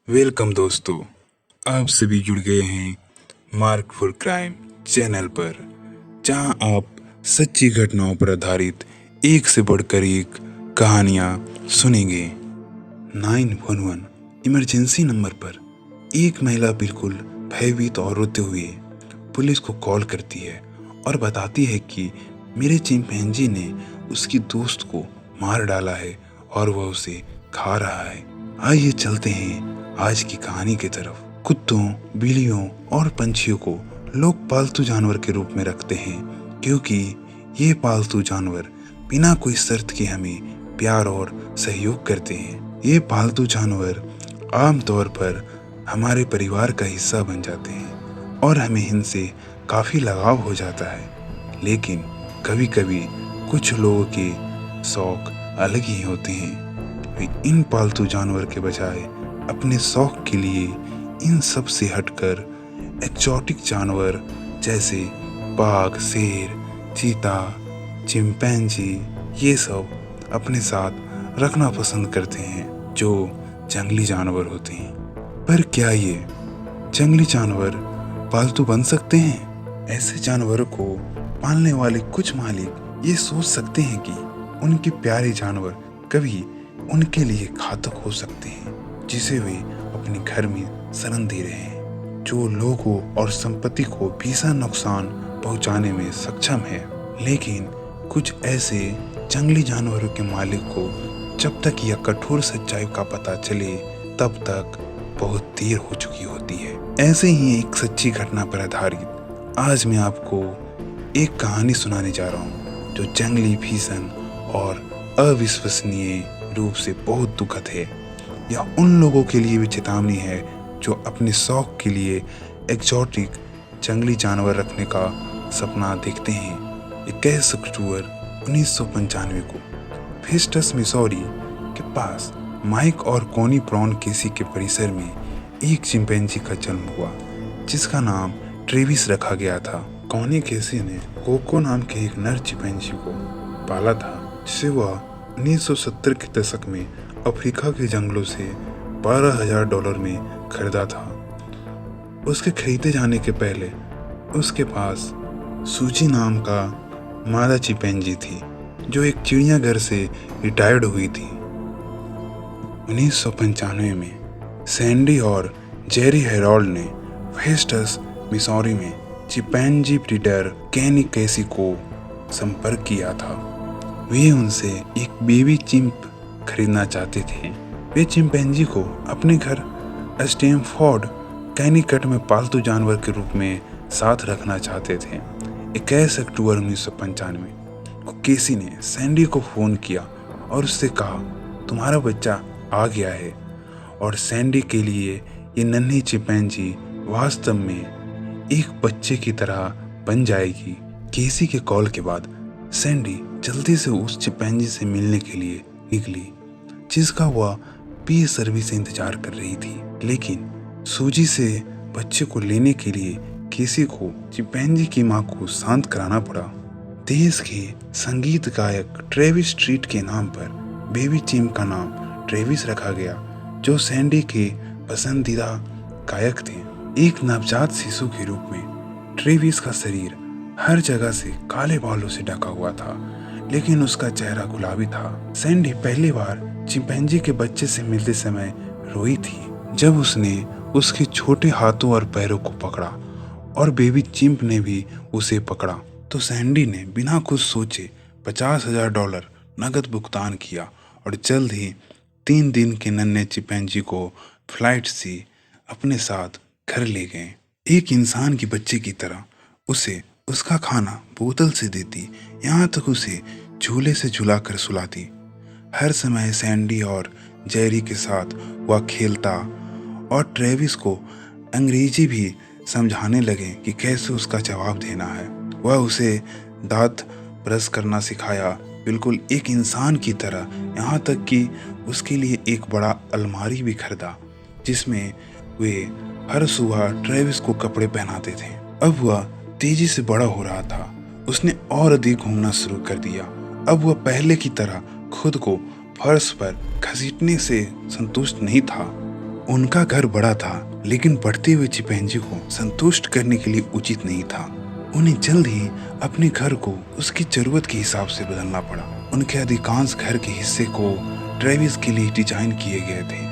Welcome दोस्तों, आप सभी जुड़ गए हैं मार्क फॉर क्राइम चैनल पर, जहां आप सच्ची घटनाओं पर आधारित एक से बढ़कर एक कहानियां सुनेंगे। 911 इमरजेंसी नंबर पर एक महिला बिल्कुल भयभीत और रोते हुए पुलिस को कॉल करती है और बताती है कि मेरे चिंपैंजी ने उसकी दोस्त को मार डाला है और वह उसे खा रहा है। आइए चलते हैं आज की कहानी की तरफ। कुत्तों, बिल्लियों और पंछियों को लोग पालतू जानवर के रूप में रखते हैं, क्योंकि ये पालतू जानवर बिना कोई शर्त के हमें प्यार और सहयोग करते हैं। ये पालतू जानवर आमतौर पर हमारे परिवार का हिस्सा बन जाते हैं और हमें इनसे काफ़ी लगाव हो जाता है। लेकिन कभी कभी कुछ लोगों के शौक अलग ही होते हैं। वे इन पालतू जानवर के बजाय अपने शौक के लिए इन सब से हटकर एक्जोटिक जानवर जैसे बाघ, शेर, चीता, चिंपैंजी ये सब अपने साथ रखना पसंद करते हैं, जो जंगली जानवर होते हैं। पर क्या ये जंगली जानवर पालतू बन सकते हैं? ऐसे जानवरों को पालने वाले कुछ मालिक ये सोच सकते हैं कि उनके प्यारे जानवर कभी उनके लिए घातक हो सकते हैं, जिसे वे अपने घर में शरण दे रहे हैं, जो लोगों और संपत्ति को भीषण नुकसान पहुंचाने में सक्षम है। लेकिन कुछ ऐसे जंगली जानवरों के मालिक को जब तक यह कठोर सच्चाई का पता चले तब तक बहुत देर हो चुकी होती है। ऐसे ही एक सच्ची घटना पर आधारित आज मैं आपको एक कहानी सुनाने जा रहा हूँ, जो जंगली, भीषण और अविश्वसनीय रूप से बहुत दुखद है। यह उन लोगों के लिए भी चेतावनी है जो अपने शौक के लिए एक्जोटिक जंगली जानवर रखने का सपना देखते हैं। 21 अक्टूबर 1995 को फेस्टस, मिसौरी के पास माइक और कोनी ब्राउन केसी के परिसर में एक चिंपैंजी का जन्म हुआ, जिसका नाम ट्रेविस रखा गया था। कोनी केसी ने कोको नाम के एक नर चिंपैंजी को पाला था, जिसे वह 1970 के दशक में अफ्रीका के जंगलों से $12,000 में खरीदा था। उसके खरीदे जाने के पहले उसके पास सूजी नाम का मादा चिंपैंजी थी, जो एक चिड़ियाघर से रिटायर्ड हुई थी। 1995 में सैंडी और जेरी हेरोल्ड ने फेस्टस, मिसौरी में चिंपैंजी ब्रीडर केनी केसी को संपर्क किया था। वे उनसे एक बेबी चिंप खरीदना चाहते थे। वे चिंपैंजी को अपने घर स्टैमफोर्ड, कैनिकट में पालतू जानवर के रूप में साथ रखना चाहते थे। 21 अक्टूबर 1995 को केसी ने सैंडी को फ़ोन किया और उससे कहा, तुम्हारा बच्चा आ गया है और सैंडी के लिए ये नन्ही चिंपैंजी वास्तव में एक बच्चे की तरह बन जाएगी। केसी के कॉल के बाद सैंडी जल्दी से उस चिंपैंजी से मिलने के लिए निकली, जिसका वह बेसब्री से इंतजार कर रही थी। लेकिन सूजी से बच्चे को लेने के लिए केसी को चिंपैंजी की मां को शांत कराना पड़ा। देश के संगीत गायक ट्रेविस स्ट्रीट के नाम पर बेबी चिंप का नाम ट्रेविस रखा गया, जो सैंडी के पसंदीदा गायक थे। एक नवजात शिशु के रूप में ट्रेविस का शरीर हर जगह से काले बालों से ढका हुआ था, लेकिन उसका चेहरा गुलाबी था। सैंडी पहली बार चिंपैंजी के बच्चे से मिलते समय रोई थी। जब उसने उसके छोटे हाथों और पैरों को पकड़ा और बेबी चिंप ने भी उसे पकड़ा, तो सैंडी ने बिना कुछ सोचे $50,000 नकद भुगतान किया और जल्द ही 3 दिन के नन्हे चिंपैंजी को फ्लाइट से अपने साथ घर ले गए। एक इंसान के बच्चे की तरह उसे उसका खाना बोतल से देती, यहाँ तक उसे झूले से झुलाकर सुलाती। हर समय सैंडी और जेरी के साथ वह खेलता और ट्रेविस को अंग्रेजी भी समझाने लगे कि कैसे उसका जवाब देना है। वह उसे दांत ब्रश करना सिखाया, बिल्कुल एक इंसान की तरह, यहाँ तक कि उसके लिए एक बड़ा अलमारी भी खरीदा, जिसमें वे हर सुबह ट्रेविस को कपड़े पहनाते थे। अब वह तेजी से बड़ा हो रहा था। उसने और अधिक घूमना शुरू कर दिया। अब वह पहले की तरह खुद को फर्श पर घसीटने से संतुष्ट नहीं था। उनका घर बड़ा था, लेकिन बढ़ते हुए चिंपैंजी को संतुष्ट करने के लिए उचित नहीं था। उन्हें जल्द ही अपने घर को उसकी जरूरत के हिसाब से बदलना पड़ा। उनके अधिकांश घर के हिस्से को ट्रेविस के लिए डिजाइन किए गए थे।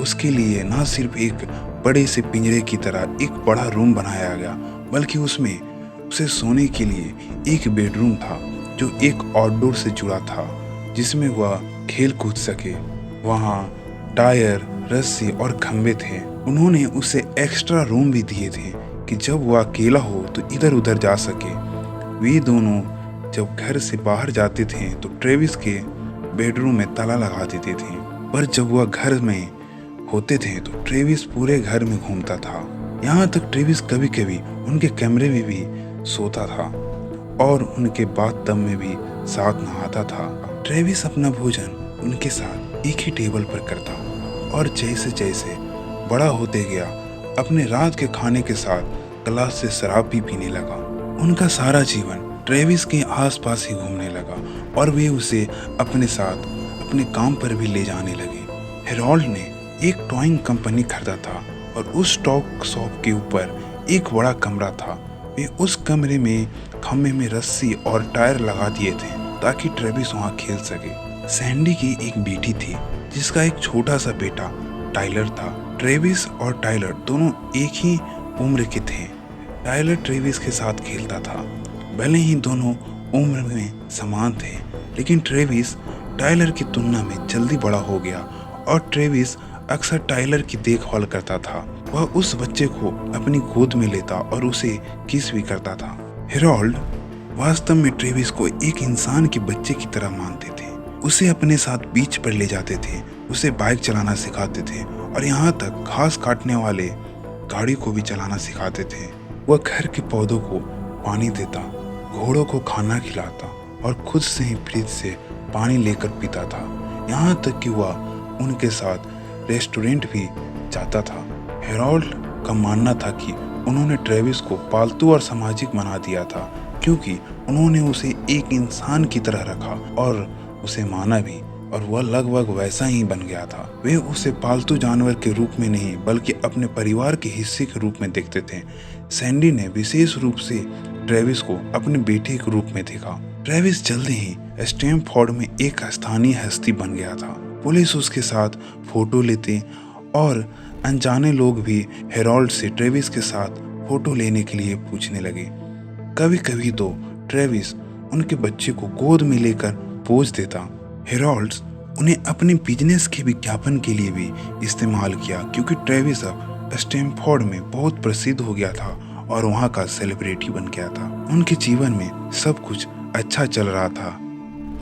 उसके लिए न सिर्फ एक बड़े से पिंजरे की तरह एक बड़ा रूम बनाया गया, बल्कि उसमें उसे सोने के लिए एक बेडरूम था जो एक आउटडोर से जुड़ा था, जिसमें वह खेल कूद सके। वहाँ टायर, रस्सी और खंबे थे। उन्होंने उसे एक्स्ट्रा रूम भी दिए थे कि जब वह अकेला हो तो इधर उधर जा सके। वे दोनों जब घर से बाहर जाते थे तो ट्रेविस के बेडरूम में ताला लगा देते थे, पर जब वह घर में होते थे तो ट्रेविस पूरे घर में घूमता था। यहाँ तक ट्रेविस कभी कभी उनके कमरे में भी सोता था और उनके बाथटब में भी साथ नहाता था। ट्रेविस अपना भोजन उनके साथ एक ही टेबल पर करता और जैसे जैसे बड़ा होते गया, अपने रात के खाने के साथ ग्लास से शराब भी पीने लगा। उनका सारा जीवन ट्रेविस के आसपास ही घूमने लगा और वे उसे अपने साथ अपने काम पर भी ले जाने लगे। हेरोल्ड ने एक टॉइंग कंपनी खरीदा था और उस टॉक शॉप के ऊपर एक बड़ा कमरा था। वे उस कमरे में खम्भे में रस्सी और टायर लगा दिए थे ताकि ट्रेविस वहाँ खेल सके। सैंडी की एक बेटी थी जिसका एक छोटा सा बेटा टाइलर था। ट्रेविस और टाइलर दोनों एक ही उम्र के थे। टाइलर ट्रेविस के साथ खेलता था। भले ही दोनों उम्र में समान थे, लेकिन ट्रेविस टाइलर की तुलना में जल्दी बड़ा हो गया और ट्रेविस अक्सर टाइलर की देखभाल करता था। वह उस बच्चे को अपनी गोद में लेता और उसे किस भी करता था। हेरोल्ड वास्तव में ट्रेविस को एक इंसान के बच्चे की तरह मानते थे। उसे अपने साथ बीच पर ले जाते थे, उसे बाइक चलाना सिखाते थे और यहाँ तक घास काटने वाले गाड़ी को भी चलाना सिखाते थे। वह घर के पौधों को पानी देता, घोड़ों को खाना खिलाता और खुद से ही फ्रिज से पानी लेकर पीता था। यहाँ तक कि वह उनके साथ रेस्टोरेंट भी जाता था। हेरोल्ड का मानना था कि उन्होंने ट्रेविस को पालतू और सामाजिक बना दिया था, क्योंकि उन्होंने उसे एक इंसान की तरह रखा और उसे माना भी, और वह लगभग वैसा ही बन गया था। वे उसे पालतू जानवर के रूप में नहीं बल्कि अपने परिवार के हिस्से के रूप में देखते थे। सैंडी ने विशेष रूप से ट्रेविस को अपने बेटे के रूप में देखा। ट्रेविस जल्दी ही स्टैमफोर्ड में एक स्थानीय हस्ती बन गया था। पुलिस उसके साथ फोटो लेते और अनजाने लोग भी हेरोल्ड से ट्रेविस के साथ फोटो लेने के लिए पूछने लगे। कभी कभी तो ट्रेविस उनके बच्चे को गोद में लेकर पोज देता। हेरोल्ड उन्हें अपने बिजनेस के विज्ञापन के लिए भी इस्तेमाल किया, क्योंकि ट्रेविस अब स्टैमफोर्ड में बहुत प्रसिद्ध हो गया था और वहाँ का सेलिब्रिटी बन गया था। उनके जीवन में सब कुछ अच्छा चल रहा था,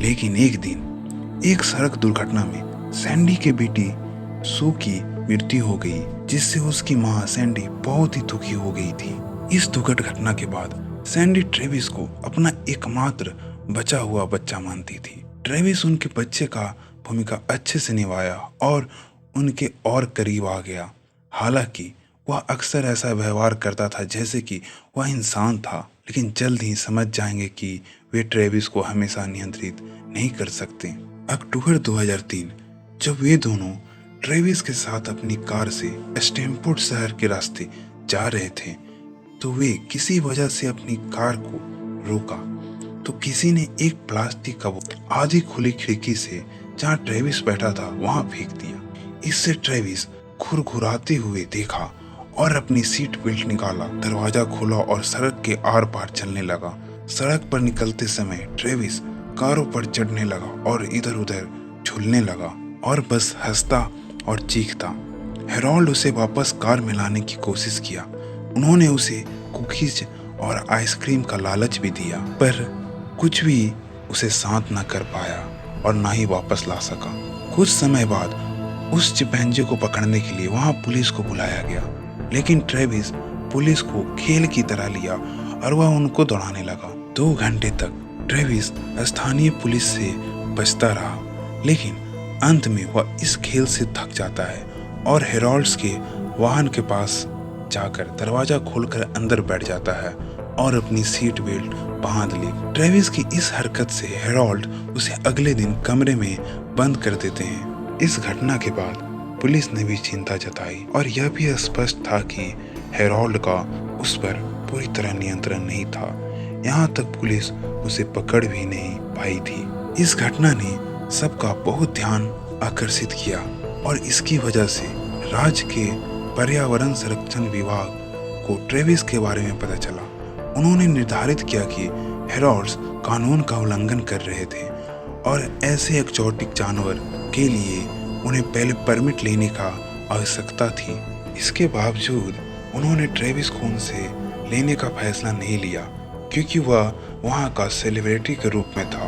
लेकिन एक दिन एक सड़क दुर्घटना में सैंडी के बेटी सू की मृत्यु हो गई, जिससे उसकी माँ सैंडी बहुत ही दुखी हो गई थी। इस दुखद घटना के बाद सैंडी ट्रेविस को अपना एकमात्र बचा हुआ बच्चा मानती थी। ट्रेविस उनके बच्चे का भूमिका अच्छे से निभाया और उनके और करीब आ गया। हालांकि वह अक्सर ऐसा व्यवहार करता था जैसे कि वह इंसान था, लेकिन जल्द ही समझ जाएंगे कि वे ट्रेविस को हमेशा नियंत्रित नहीं कर सकते। अक्टूबर 2003 जब वे दोनों ट्रेविस के साथ अपनी कार से स्टैमफोर्ड शहर के रास्ते जा रहे थे, तो वे किसी वजह से अपनी कार को रोका तो किसी ने एक प्लास्टिक का बोतल आधी खुली खिड़की से जहां ट्रेविस बैठा था वहां फेंक दिया। इससे ट्रेविस घुरघुराते हुए देखा और अपनी सीट बेल्ट निकाला, दरवाजा खोला और सड़क के आर पार चलने लगा। सड़क पर निकलते समय ट्रेविस कारों पर चढ़ने लगा और इधर उधर झूलने लगा और बस हंसता और चीखता। हेरोल्ड उसे वापस कार में लाने की कोशिश किया। उन्होंने उसे कुकीज और आइसक्रीम का लालच भी दिया, पर कुछ भी उसे शांत न कर पाया और ना ही वापस ला सका। कुछ समय बाद उस चिंपैंजी को पकड़ने के लिए वहां पुलिस को बुलाया गया, लेकिन ट्रेविस पुलिस को खेल की तरह लिया और वह उनको दौड़ाने लगा। 2 घंटे तक ट्रेविस स्थानीय पुलिस से बचता रहा, लेकिन अंत में वह इस खेल से थक जाता है और हेरोल्ड्स के वाहन के पास जाकर दरवाजा खोलकर अंदर बैठ जाता है और अपनी सीट बेल्ट बांध ली। ट्रेविस की इस हरकत से हेरोल्ड उसे अगले दिन कमरे में बंद कर देते हैं। इस घटना के बाद पुलिस ने भी चिंता जताई और यह भी स्पष्ट था कि हेरोल्ड का उस पर पूरी तरह नियंत्रण नहीं था। यहाँ तक पुलिस उसे पकड़ भी नहीं पाई थी। इस घटना ने सबका बहुत ध्यान आकर्षित किया और इसकी वजह से राज्य के पर्यावरण संरक्षण विभाग को ट्रेविस के बारे में पता चला। उन्होंने निर्धारित किया कि हेरोल्ड कानून का उल्लंघन कर रहे थे और ऐसे एक्जोटिक जानवर के लिए उन्हें पहले परमिट लेने का आवश्यकता थी। इसके बावजूद उन्होंने ट्रेविस को उनसे लेने का फैसला नहीं लिया क्योंकि वह वहाँ का सेलिब्रिटी के रूप में था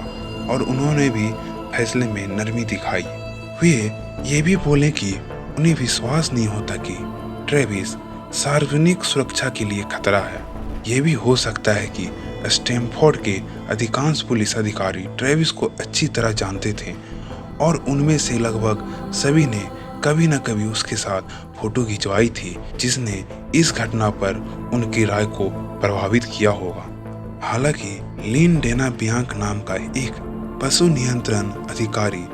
और उन्होंने भी फैसले में नरमी दिखाई। वे ये भी बोले कि उन्हें विश्वास नहीं होता कि ट्रेविस सार्वजनिक सुरक्षा के लिए खतरा है। यह भी हो सकता है कि स्टैमफोर्ड के अधिकांश पुलिस अधिकारी ट्रेविस को अच्छी तरह जानते थे और उनमें से लगभग सभी ने कभी न कभी उसके साथ फोटो खिंचवाई थी, जिसने इस घटना पर उनकी राय को प्रभावित किया होगा। हालांकि लिन डेना बियांक नाम का एक पशु नियंत्रण अधिकारी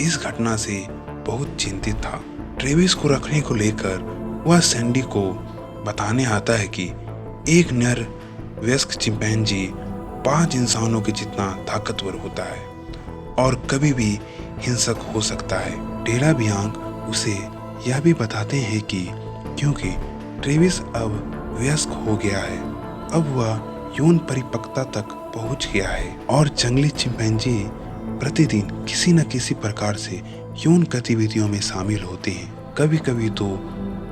इस घटना से बहुत चिंतित था। ट्रेविस को रखने को लेकर वह सैंडी को बताने आता है कि एक नर वयस्क चिंपैंजी 5 इंसानों के जितना ताकतवर होता है और कभी भी हिंसक हो सकता है। डेला बियांक उसे यह भी बताते हैं कि क्योंकि ट्रेविस अब वयस्क हो गया है, अब वह यौन परिपक्वता तक पहुंच गया है और जंगली चिंपैंजी प्रतिदिन किसी न किसी प्रकार से यौन गतिविधियों में शामिल होते हैं, कभी कभी तो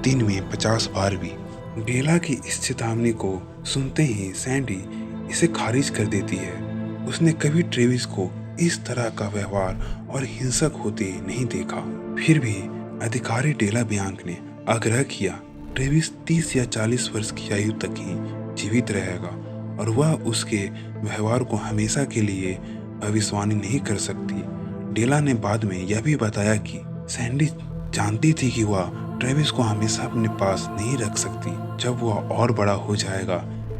दिन में 50 बार भी। डेला की इस चेतावनी को सुनते ही सैंडी इसे खारिज कर देती है। उसने कभी ट्रेविस को इस तरह का व्यवहार और हिंसक होते नहीं देखा। फिर भी अधिकारी डेला बियांक ने आग्रह किया ट्रेविस 30 या 40 वर्ष की आयु तक ही जीवित रहेगा और वह उसके व्यवहार को हमेशा के लिए भविष्यवाणी नहीं कर सकती। डेला ने बाद में यह भी बताया कि सैंडी जानती थी कि वह ट्रेविस को हमेशा अपने पास नहीं रख सकती। जब वह और बड़ा हो जाएगा,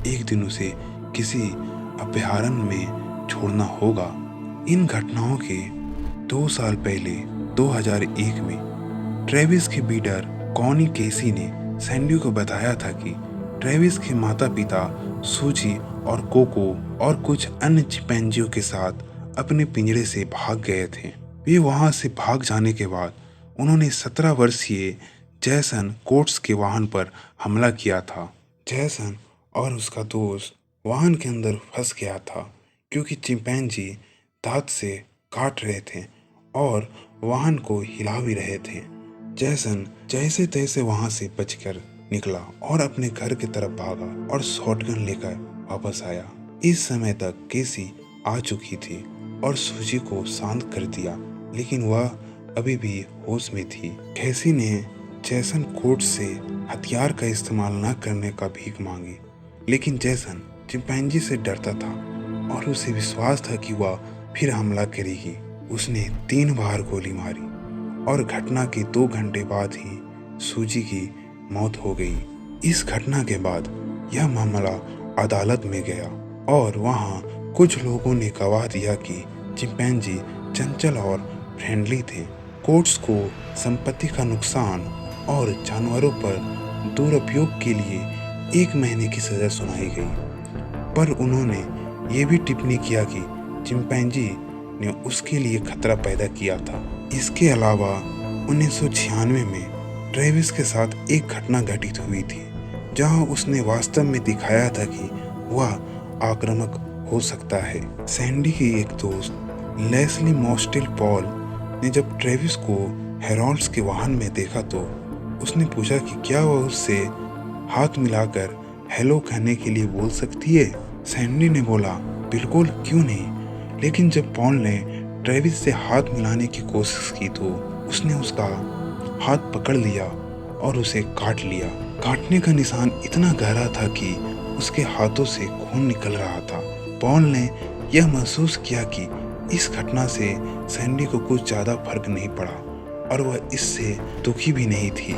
एक दिन उसे किसी अभयारण्य में छोड़ना होगा। इन घटनाओं के 2 साल पहले 2001 में ट्रेविस के बीडर कॉनी केसी ने सैंडी को बताया था कि ट्रेविस के माता पिता सूजी और कोको और कुछ अन्य चिंपैंजियों के साथ अपने पिंजरे से भाग गए थे। वे वहां से भाग जाने के बाद उन्होंने 17 वर्षीय जैसन कोट्स के वाहन पर हमला किया था। जैसन और उसका दोस्त वाहन के अंदर फंस गया था क्योंकि चिंपैंजी दांत से काट रहे थे और वाहन को हिला भी रहे थे। जैसन जैसे तैसे वहां से बचकर निकला और अपने घर की तरफ भागा और शॉटगन लेकर वापस आया। इस समय तक केसी आ चुकी थी और सूजी को शांत कर दिया, लेकिन वह अभी भी होश में थी। केसी ने जैसन कोट से हथियार का इस्तेमाल न करने का भीख मांगी, लेकिन जैसन चिंपैंजी से डरता था और उसे विश्वास था कि वह फिर हमला करेगी। उसने 3 बार गोली मारी और घटना के 2 घंटे बाद ही सूजी की मौत हो गई। इस घटना के बाद यह मामला अदालत में गया और वहां कुछ लोगों ने गवाह दिया कि चिंपैंजी चंचल और फ्रेंडली थे। कोर्ट्स को संपत्ति का नुकसान और जानवरों पर दुरुपयोग के लिए 1 महीने की सजा सुनाई गई, पर उन्होंने ये भी टिप्पणी किया कि चिंपैंजी ने उसके लिए खतरा पैदा किया था। इसके अलावा 1996 में ट्रेविस के साथ एक घटना घटित हुई थी जहां उसने वास्तव में दिखाया था कि वह आक्रामक हो सकता है। सैंडी की एक दोस्त लेस्ली मॉस्टिल पॉल ने जब ट्रेविस को हेरोल्ड्स के वाहन में देखा तो उसने पूछा कि क्या वह उससे हाथ मिलाकर हेलो कहने के लिए बोल सकती है। सैंडी ने बोला बिल्कुल, क्यों नहीं। लेकिन जब पॉल ने ट्रेविस से हाथ मिलाने की कोशिश की तो उसने उसका हाथ पकड़ लिया और उसे काट लिया। काटने का निशान इतना गहरा था कि उसके हाथों से खून निकल रहा था। पॉल ने यह महसूस किया कि इस घटना से सैंडी को कुछ ज़्यादा फर्क नहीं पड़ा और वह इससे दुखी भी नहीं थी।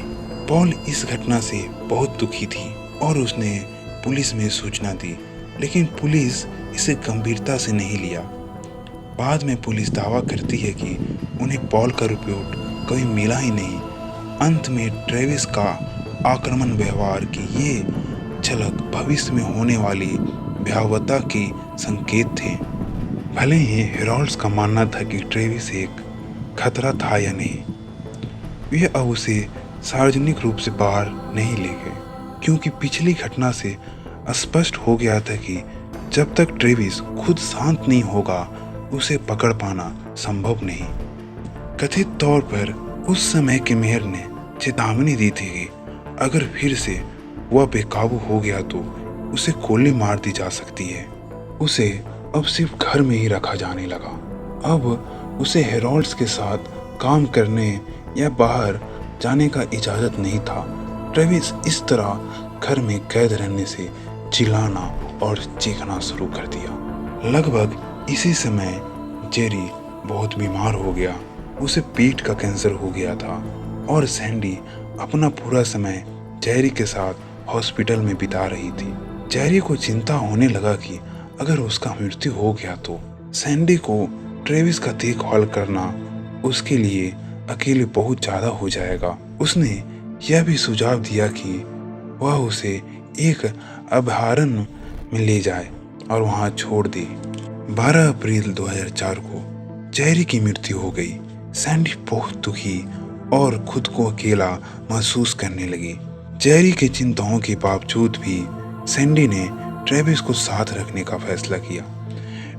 पॉल इस घटना से बहुत दुखी थी और उसने पुलिस में सूचना दी। लेकिन पुलिस इसे गंभीरता से नहीं लिया। बाद में पुलिस दावा करती है कि उन्हें पॉल का रिपोर्ट कभी मिला ही नहीं। अंत में ट्रेविस का आक्रामक व्यवहार की ये झलक भविष्य में होने वाली भयावहता के संकेत थे। भले ही हेरोल्ड्स का मानना था कि ट्रेविस एक खतरा था या नहीं, वे अब उसे सार्वजनिक रूप से बाहर नहीं ले गए, क्योंकि पिछली घटना से स्पष्ट हो गया था कि जब तक ट्रेविस खुद शांत नहीं होगा उसे पकड़ पाना संभव नहीं। कथित तौर पर उस समय के मेयर ने चेतावनी दी थी कि अगर फिर से वह बेकाबू हो गया तो उसे गोली मार दी जा सकती है। उसे अब सिर्फ घर में ही रखा जाने लगा। अब उसे हेरोल्ड्स के साथ काम करने या बाहर जाने का इजाज़त नहीं था। ट्रेविस इस तरह घर में कैद रहने से चिल्लाना और चीखना शुरू कर दिया। लगभग इसी समय जेरी बहुत बीमार हो गया। उसे पेट का कैंसर हो गया था और सैंडी अपना पूरा समय जेरी के साथ हॉस्पिटल में बिता रही थी। जेरी को चिंता होने लगा कि अगर उसका मृत्यु हो गया तो सैंडी को ट्रेविस का देखभाल करना उसके लिए अकेले बहुत ज़्यादा हो जाएगा। उसने यह भी सुझाव दिया कि वह उसे एक अभयारण्य में ले जाए और वहां छोड़ दे। 12 अप्रैल 2004 को जेरी की मृत्यु हो गई। सैंडी बहुत दुखी और खुद को अकेला महसूस करने लगी। जेरी की चिंताओं के बावजूद भी सैंडी ने ट्रेविस को साथ रखने का फैसला किया।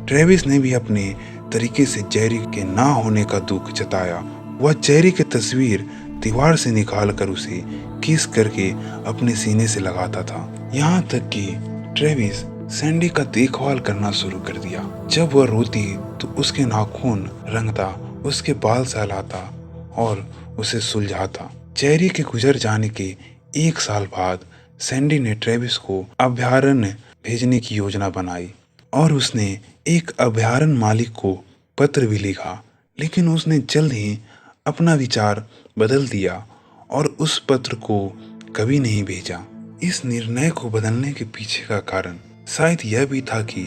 ट्रेविस ने भी अपने तरीके से जेरी के ना होने का दुख जताया। वह जेरी की तस्वीर दीवार से निकालकर उसे किस करके अपने सीने से लगाता था। यहाँ तक कि ट्रेविस सैंडी का देखभाल करना शुरू कर दिया। जब वह रोती तो उसके नाखून रंगता, उसके बाल सहलाता और उसे सुलझाता। जेरी के गुजर जाने के 1 साल बाद सैंडी ने ट्रेविस को अभयारण्य भेजने की योजना बनाई और उसने एक अभयारण्य मालिक को पत्र भी लिखा, लेकिन उसने जल्द ही अपना विचार बदल दिया और उस पत्र को कभी नहीं भेजा। इस निर्णय को बदलने के पीछे का कारण शायद यह भी था कि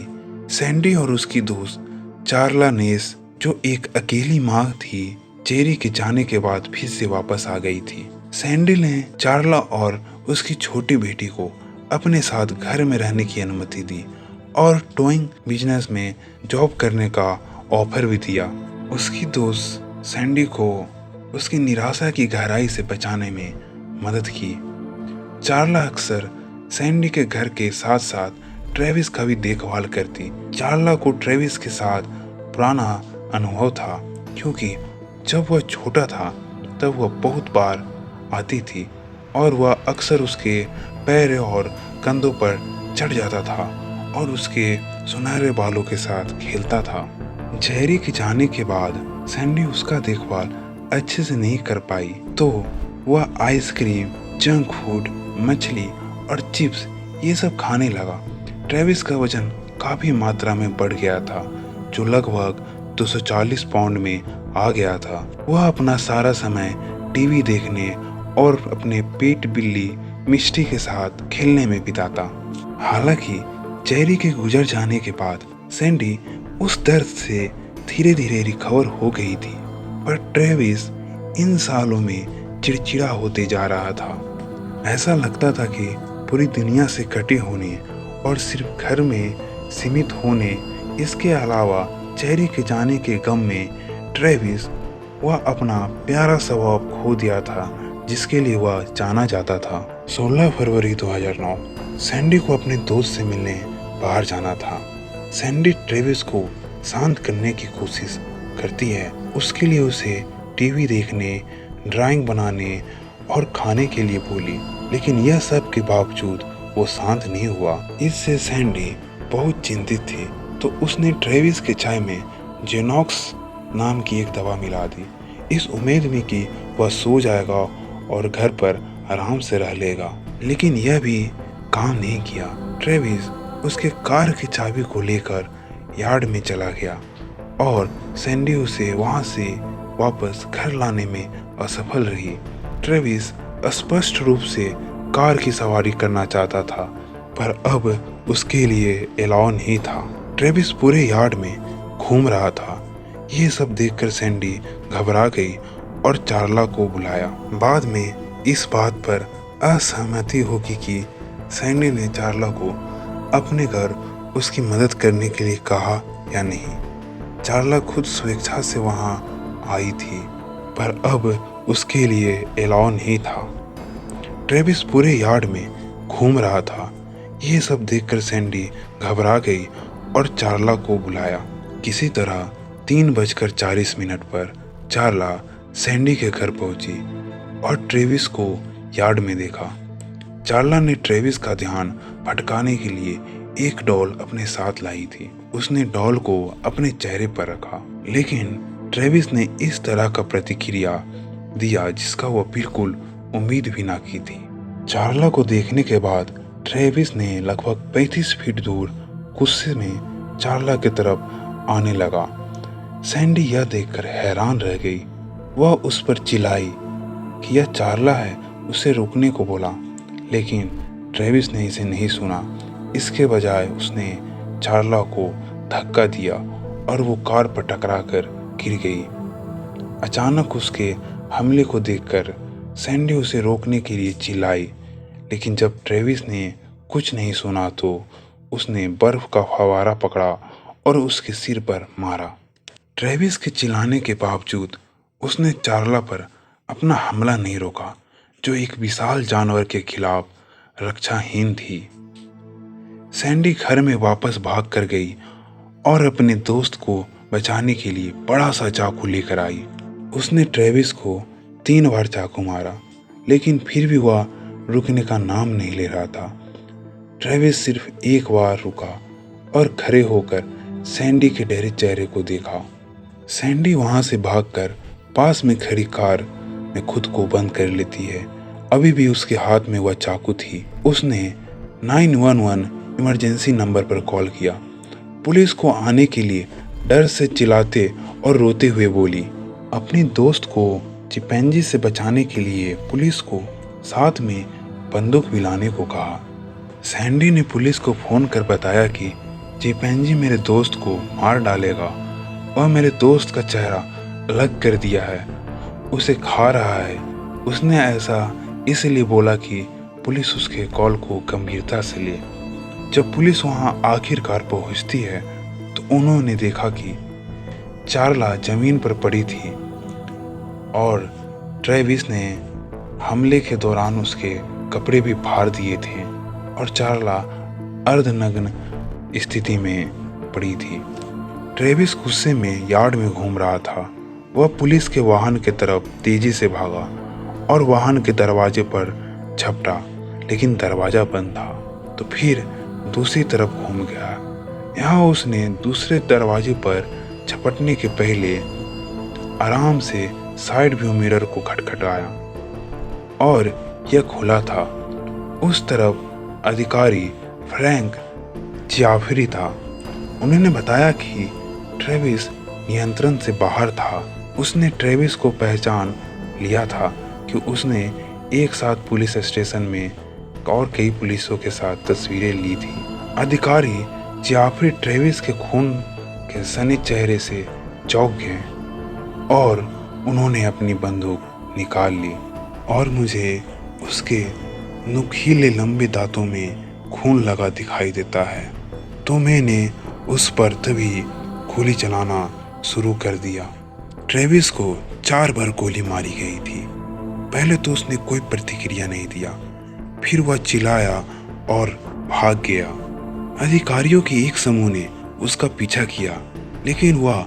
सैंडी और उसकी दोस्त चार्ला नेस, जो एक अकेली माँ थी, जेरी के जाने के बाद फिर से वापस आ गई थी। सैंडी ने चार्ला और उसकी छोटी बेटी को अपने साथ घर में रहने की अनुमति दी और टोइंग बिजनेस में जॉब करने का ऑफर भी दिया। उसकी दोस्त सैंडी को उसकी निराशा की गहराई से बचाने में मदद की। चार्ला अक्सर सैंडी के घर के साथ साथ ट्रेविस का भी देखभाल करती। चार्ला को ट्रेविस के साथ पुराना अनुभव था, क्योंकि जब वह छोटा था तब वह बहुत बार आती थी और वह अक्सर उसके पैर और कंधों पर चढ़ जाता था और उसके सुनहरे बालों के साथ खेलता था। जेरी के जाने के बाद सैंडी उसका देखभाल अच्छे से नहीं कर पाई, तो वह आइसक्रीम, जंक फूड, मछली और चिप्स ये सब खाने लगा। ट्रेविस का वजन काफ़ी मात्रा में बढ़ गया था, जो लगभग 240 पाउंड में आ गया था। वह अपना सारा समय टीवी देखने और अपने पेट बिल्ली मिस्टी के साथ खेलने में बिताता। हालांकि जेरी के गुजर जाने के बाद सैंडी उस दर्द से धीरे धीरे रिकवर हो गई थी, पर ट्रेविस इन सालों में चिड़चिड़ा होते जा रहा था। ऐसा लगता था कि पूरी दुनिया से कटे होने और सिर्फ घर में सीमित होने, इसके अलावा जेरी के जाने के गम में ट्रेविस वह अपना प्यारा स्वभाव खो दिया था जिसके लिए वह जाना जाता था। 16 फरवरी 2009 सैंडी को अपने दोस्त से मिलने बाहर जाना था। सैंडी ट्रेविस को शांत करने की कोशिश करती है। उसके लिए उसे टीवी देखने, ड्राइंग बनाने और खाने के लिए बोली, लेकिन यह सब के बावजूद वो शांत नहीं हुआ। इससे सैंडी बहुत चिंतित थी, तो उसने ट्रेविस के चाय में जेनॉक्स नाम की एक दवा मिला दी, इस उम्मीद में कि वह सो जाएगा और घर पर आराम से रह लेगा। लेकिन यह भी काम नहीं किया। ट्रेविस उसके कार की चाबी को लेकर यार्ड में चला गया और सैंडी उसे वहां से वापस घर लाने में असफल रही। ट्रेविस स्पष्ट रूप से कार की सवारी करना चाहता था, पर अब उसके लिए अलाउ नहीं था। ट्रेविस पूरे यार्ड में घूम रहा था। ये सब देखकर सैंडी घबरा गई और चार्ला को बुलाया। बाद में इस बात पर असहमति होगी कि सैंडी ने चार्ला को अपने घर उसकी मदद करने के लिए कहा या नहीं। चार्ला खुद स्वेच्छा से वहां आई थी, पर अब उसके लिए अलाउ नहीं था। ट्रेविस पूरे यार्ड में घूम रहा था। ये सब देखकर सैंडी घबरा गई और चार्ला को बुलाया। किसी तरह 3:40 पर चार्ला सैंडी के घर पहुंची और ट्रेविस को यार्ड में देखा। चार्ला ने ट्रेविस का ध्यान भटकाने के लिए एक डॉल अपने साथ लाई थी। उसने डॉल को अपने चेहरे पर रखा, लेकिन ट्रेविस ने इस तरह का प्रतिक्रिया दिया जिसका वह बिल्कुल उम्मीद भी ना की थी। चार्ला को देखने के बाद ट्रेविस ने लगभग 35 फीट दूर गुस्से में चार्ला की तरफ आने लगा। सैंडी यह देखकर हैरान रह गई। वह उस पर चिल्लाई कि यह चार्ला है, उसे रुकने को बोला, लेकिन ट्रेविस ने इसे नहीं सुना। इसके बजाय उसने चार्ला को धक्का दिया और वो कार पर टकराकर गिर गई। अचानक उसके हमले को देखकर सैंडी उसे रोकने के लिए चिल्लाई, लेकिन जब ट्रेविस ने कुछ नहीं सुना तो उसने बर्फ का फव्वारा पकड़ा और उसके सिर पर मारा। ट्रेविस के चिल्लाने के बावजूद उसने चार्ला पर अपना हमला नहीं रोका, जो एक विशाल जानवर के खिलाफ रक्षाहीन थी। सैंडी घर में वापस भाग कर गई और अपने दोस्त को बचाने के लिए बड़ा सा चाकू लेकर आई। उसने ट्रेविस को 3 बार चाकू मारा, लेकिन फिर भी वह रुकने का नाम नहीं ले रहा था। ट्रेविस सिर्फ एक बार रुका और खड़े होकर सैंडी के डरे चेहरे को देखा। सैंडी वहां से भागकर पास में खड़ी कार में खुद को बंद कर लेती है। अभी भी उसके हाथ में वह चाकू थी। उसने 911 इमरजेंसी नंबर पर कॉल किया। पुलिस को आने के लिए डर से चिल्लाते और रोते हुए बोली। अपने दोस्त को चिंपैंजी से बचाने के लिए पुलिस को साथ में बंदूक भी लाने को कहा। सैंडी ने पुलिस को फोन कर बताया कि चिंपैंजी मेरे दोस्त को मार डालेगा। वह मेरे दोस्त का चेहरा अलग कर दिया है, उसे खा रहा है। उसने ऐसा इसलिए बोला कि पुलिस उसके कॉल को गंभीरता से ले। जब पुलिस वहां आखिरकार पहुंचती है तो उन्होंने देखा कि चार्ला जमीन पर पड़ी थी और ट्रेविस ने हमले के दौरान उसके कपड़े भी फाड़ दिए थे और चार्ला अर्धनग्न स्थिति में पड़ी थी। ट्रेविस गुस्से में यार्ड में घूम रहा था। वह पुलिस के वाहन की तरफ तेजी से भागा और वाहन के दरवाजे पर झपटा, लेकिन दरवाजा बंद था। तो फिर दूसरी तरफ घूम गया। यहाँ उसने दूसरे दरवाजे पर झपटने के पहले आराम से साइड व्यू मिरर को खटखटाया और यह खुला था। उस तरफ अधिकारी फ्रैंक जाफरी था। उन्होंने बताया कि ट्रेविस नियंत्रण से बाहर था। उसने ट्रेविस को पहचान लिया था कि उसने एक साथ पुलिस स्टेशन में और कई पुलिसों के साथ तस्वीरें ली थी। अधिकारी जाफरी ट्रेविस के खून के सने चेहरे से चौंक गए और उन्होंने अपनी बंदूक निकाल ली और मुझे उसके नुकीले लंबे दांतों में खून लगा दिखाई देता है। तो मैंने उस पर तभी गोली चलाना शुरू कर दिया। ट्रेविस को 4 बार गोली मारी गई थी। पहले तो उसने कोई प्रतिक्रिया नहीं दिया, फिर वह चिल्लाया और भाग गया। अधिकारियों के एक समूह ने उसका पीछा किया, लेकिन वह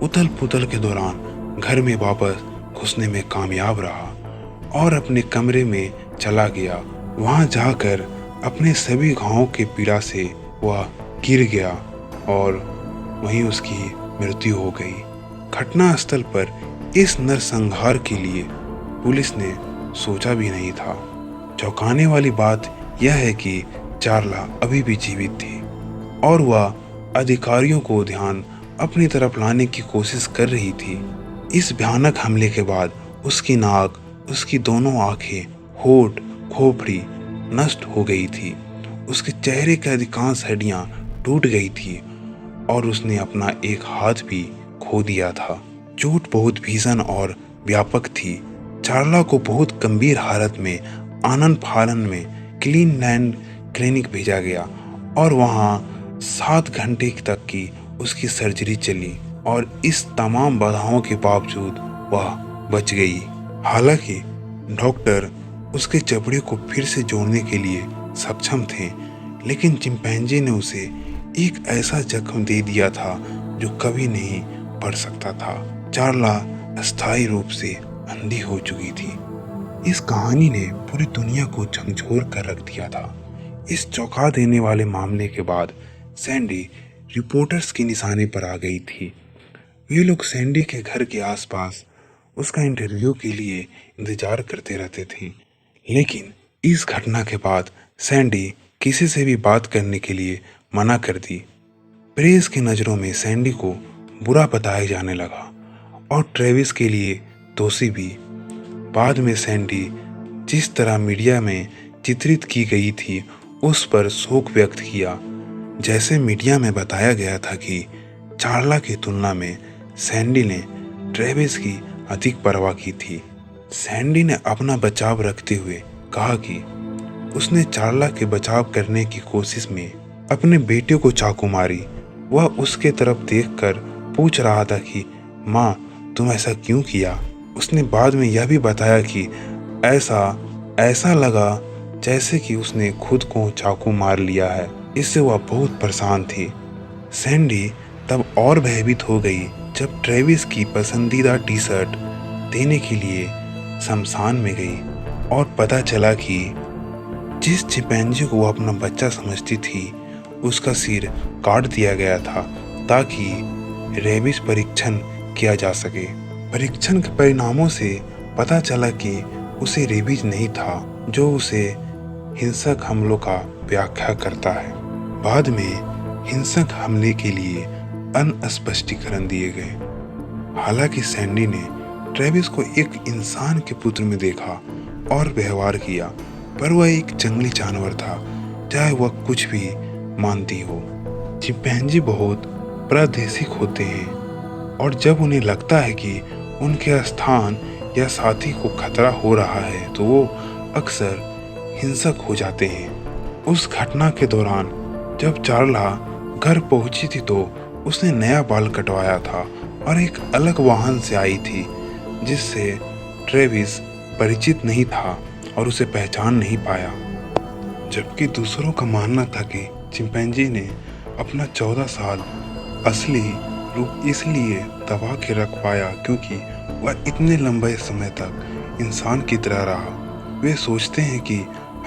उथल पुथल के दौरान घर में वापस घुसने में कामयाब रहा और अपने कमरे में चला गया। वहां जाकर अपने सभी घावों के पीड़ा से वह गिर गया और वहीं उसकी मृत्यु हो गई। घटनास्थल पर इस नरसंहार के लिए पुलिस ने सोचा भी नहीं था। चौंकाने वाली बात यह है कि चार्ला अभी भी जीवित थी और वह अधिकारियों को ध्यान अपनी तरफ लाने की कोशिश कर रही थी। इस भयानक हमले के बाद उसकी नाक, उसकी दोनों आंखें, होठ, खोपड़ी नष्ट हो गई थी। उसके चेहरे की अधिकांश हड्डियां टूट गई थी और उसने अपना एक हाथ भी खो दिया था। चोट बहुत भीषण और व्यापक थी। चार्ला को बहुत गंभीर हालत में आनंद फानन में क्लीनलैंड क्लिनिक भेजा गया और वहां 7 घंटे तक की उसकी सर्जरी चली और इस तमाम बाधाओं के बावजूद वह बच गई। हालांकि डॉक्टर उसके जबड़े को फिर से जोड़ने के लिए सक्षम थे, लेकिन चिंपैंजी ने उसे एक ऐसा जख्म दे दिया था जो कभी नहीं बढ़ सकता था। चार्ला अस्थायी रूप से अंधी हो चुकी थी। इस कहानी ने पूरी दुनिया को झकझोर कर रख दिया था। इस चौंका देने वाले मामले के बाद सैंडी रिपोर्टर्स के निशाने पर आ गई थी। वे लोग सैंडी के घर के आसपास उसका इंटरव्यू के लिए इंतजार करते रहते थे, लेकिन इस घटना के बाद सैंडी किसी से भी बात करने के लिए मना कर दी। प्रेस की नज़रों में सैंडी को बुरा बताया जाने लगा और ट्रेविस के लिए दोषी भी। बाद में सैंडी जिस तरह मीडिया में चित्रित की गई थी उस पर शोक व्यक्त किया। जैसे मीडिया में बताया गया था कि चार्ला की तुलना में सैंडी ने ट्रेविस की अधिक परवाह की थी। सैंडी ने अपना बचाव रखते हुए कहा कि उसने चार्ला के बचाव करने की कोशिश में अपने बेटे को चाकू मारी। वह उसके तरफ देखकर पूछ रहा था कि माँ, तुम ऐसा क्यों किया। उसने बाद में यह भी बताया कि ऐसा लगा जैसे कि उसने खुद को चाकू मार लिया है। इससे वह बहुत परेशान थी। सैंडी तब और भयभीत हो गई जब ट्रेविस की पसंदीदा टी शर्ट देने के लिए शमशान में गई और पता चला कि जिस चिंपैंजी को वो अपना बच्चा समझती थी उसका सिर काट दिया गया था ताकि रेबिस परीक्षण किया जा सके। परीक्षण के परिणामों से पता चला कि उसे रेबीज नहीं था, जो उसे हिंसक हमलों का व्याख्या करता है। बाद में हिंसक हमले के लिए अन्य स्पष्टीकरण दिए गए। हालांकि सैंडी ने ट्रेविस को एक इंसान के पुत्र में देखा और व्यवहार किया, पर वह एक जंगली जानवर था, चाहे वह कुछ भी मानती हो। चिंपैंजी बहुत प्रादेशिक होते हैं और जब उन्हें लगता है कि उनके स्थान या साथी को खतरा हो रहा है तो वो अक्सर हिंसक हो जाते हैं। उस घटना के दौरान जब चार्ला घर पहुंची थी तो उसने नया बाल कटवाया था और एक अलग वाहन से आई थी जिससे ट्रेविस परिचित नहीं था और उसे पहचान नहीं पाया। जबकि दूसरों का मानना था कि चिंपैंजी ने अपना 14 साल असली रूप इसलिए दबा के रख पाया क्योंकि वह इतने लंबे समय तक इंसान की तरह रहा। वे सोचते हैं कि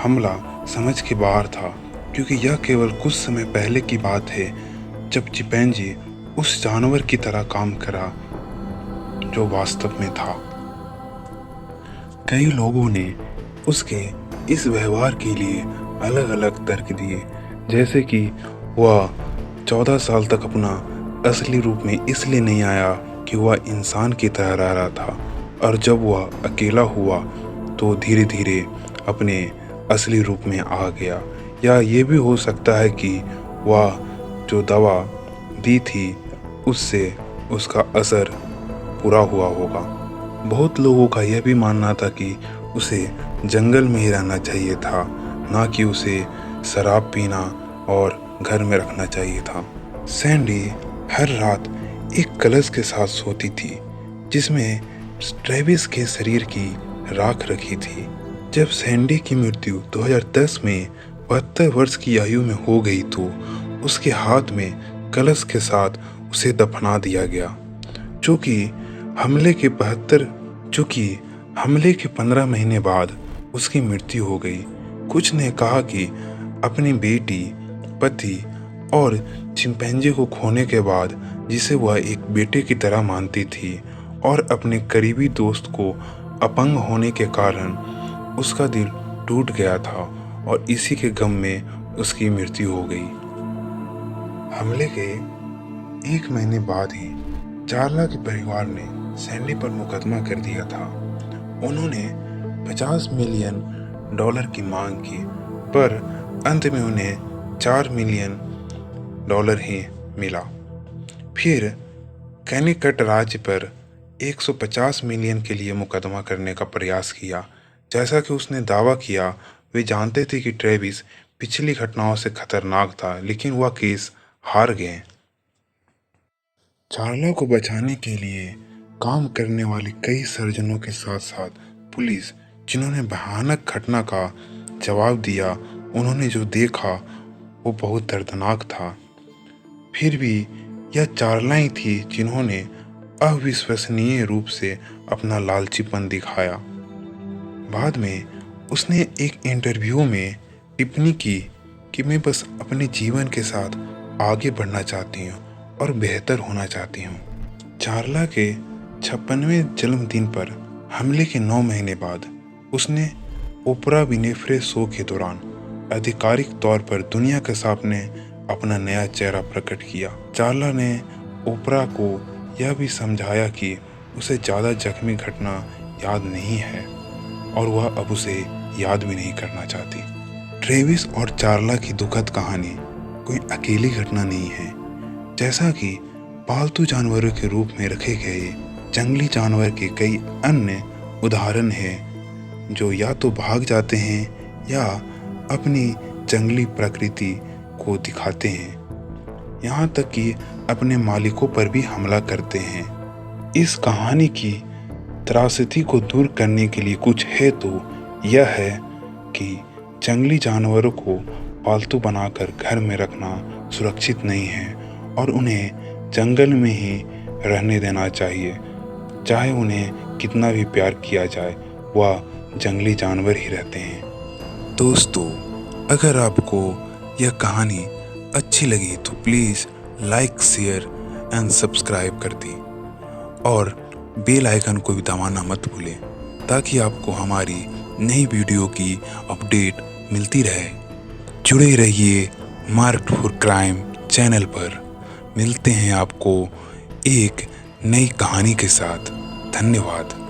हमला समझ के बाहर था क्योंकि यह केवल कुछ समय पहले की बात है जब चिंपैंजी उस जानवर की तरह काम करा जो वास्तव में था। कई लोगों ने उसके इस व्यवहार के लिए अलग अलग तर्क दिए, जैसे कि वह 14 साल तक अपना असली रूप में इसलिए नहीं आया कि वह इंसान की तरह रह रहा था और जब वह अकेला हुआ तो धीरे धीरे अपने असली रूप में आ गया। या ये भी हो सकता है कि वह जो दवा दी थी उससे उसका असर पूरा हुआ होगा। बहुत लोगों का यह भी मानना था कि उसे जंगल में ही रहना चाहिए था, ना कि उसे शराब पीना और घर में रखना चाहिए था। सैंडी हर रात एक कलश के साथ सोती थी जिसमें ट्रेविस के शरीर की राख रखी थी। जब सैंडी की मृत्यु 2010 में 72 वर्ष की आयु में हो गई तो उसके हाथ में कलश के साथ उसे दफना दिया गया। चूँकि हमले के 15 महीने बाद उसकी मृत्यु हो गई। कुछ ने कहा कि अपनी बेटी, पति और चिंपैंजी को खोने के बाद जिसे वह एक बेटे की तरह मानती थी और अपने करीबी दोस्त को अपंग होने के कारण उसका दिल टूट गया था और इसी के गम में उसकी मृत्यु हो गई। हमले के 1 महीने बाद ही चार्ला के परिवार ने सैंडी पर मुकदमा कर दिया था। उन्होंने $50 मिलियन की मांग की, पर अंत में उन्हें $4 मिलियन ही मिला। फिर कैनिकट राज्य पर 150 मिलियन के लिए मुकदमा करने का प्रयास किया। जैसा कि उसने दावा किया, वे जानते थे कि ट्रेविस पिछली घटनाओं से खतरनाक था, लेकिन वह केस हार गए। चार्ला को बचाने के लिए काम करने वाले कई सर्जनों के साथ साथ पुलिस, जिन्होंने भयानक घटना का जवाब दिया, उन्होंने जो देखा वो बहुत दर्दनाक था। फिर भी यह चार्ला ही थी जिन्होंने अविश्वसनीय रूप से अपना लालचीपन दिखाया। बाद में उसने एक इंटरव्यू में टिप्पणी की कि मैं बस अपने जीवन के साथ आगे बढ़ना चाहती हूँ और बेहतर होना चाहती हूँ। चार्ला के 56वें जन्मदिन पर हमले के 9 महीने बाद उसने ओपरा विनेफ्रे शो के दौरान आधिकारिक तौर पर दुनिया के सामने अपना नया चेहरा प्रकट किया। चार्ला ने ओपरा को यह भी समझाया कि उसे ज़्यादा जख्मी घटना याद नहीं है और वह अब उसे याद भी नहीं करना चाहती। ट्रेविस और चार्ला की दुखद कहानी कोई अकेली घटना नहीं है। जैसा कि पालतू जानवरों के रूप में रखे गए जंगली जानवर के कई अन्य उदाहरण हैं जो या तो भाग जाते हैं या अपनी जंगली प्रकृति को दिखाते हैं, यहाँ तक कि अपने मालिकों पर भी हमला करते हैं। इस कहानी की त्रासदी को दूर करने के लिए कुछ है तो यह है कि जंगली जानवरों को पालतू बनाकर घर में रखना सुरक्षित नहीं है और उन्हें जंगल में ही रहने देना चाहिए। चाहे उन्हें कितना भी प्यार किया जाए, वह जंगली जानवर ही रहते हैं। दोस्तों, अगर आपको यह कहानी अच्छी लगी तो please like, share and subscribe कर दी और बेल आइकन को भी दबाना मत भूलें ताकि आपको हमारी नई वीडियो की अपडेट मिलती रहे। जुड़े रहिए मार्क्ड फॉर क्राइम चैनल पर। मिलते हैं आपको एक नई कहानी के साथ। धन्यवाद।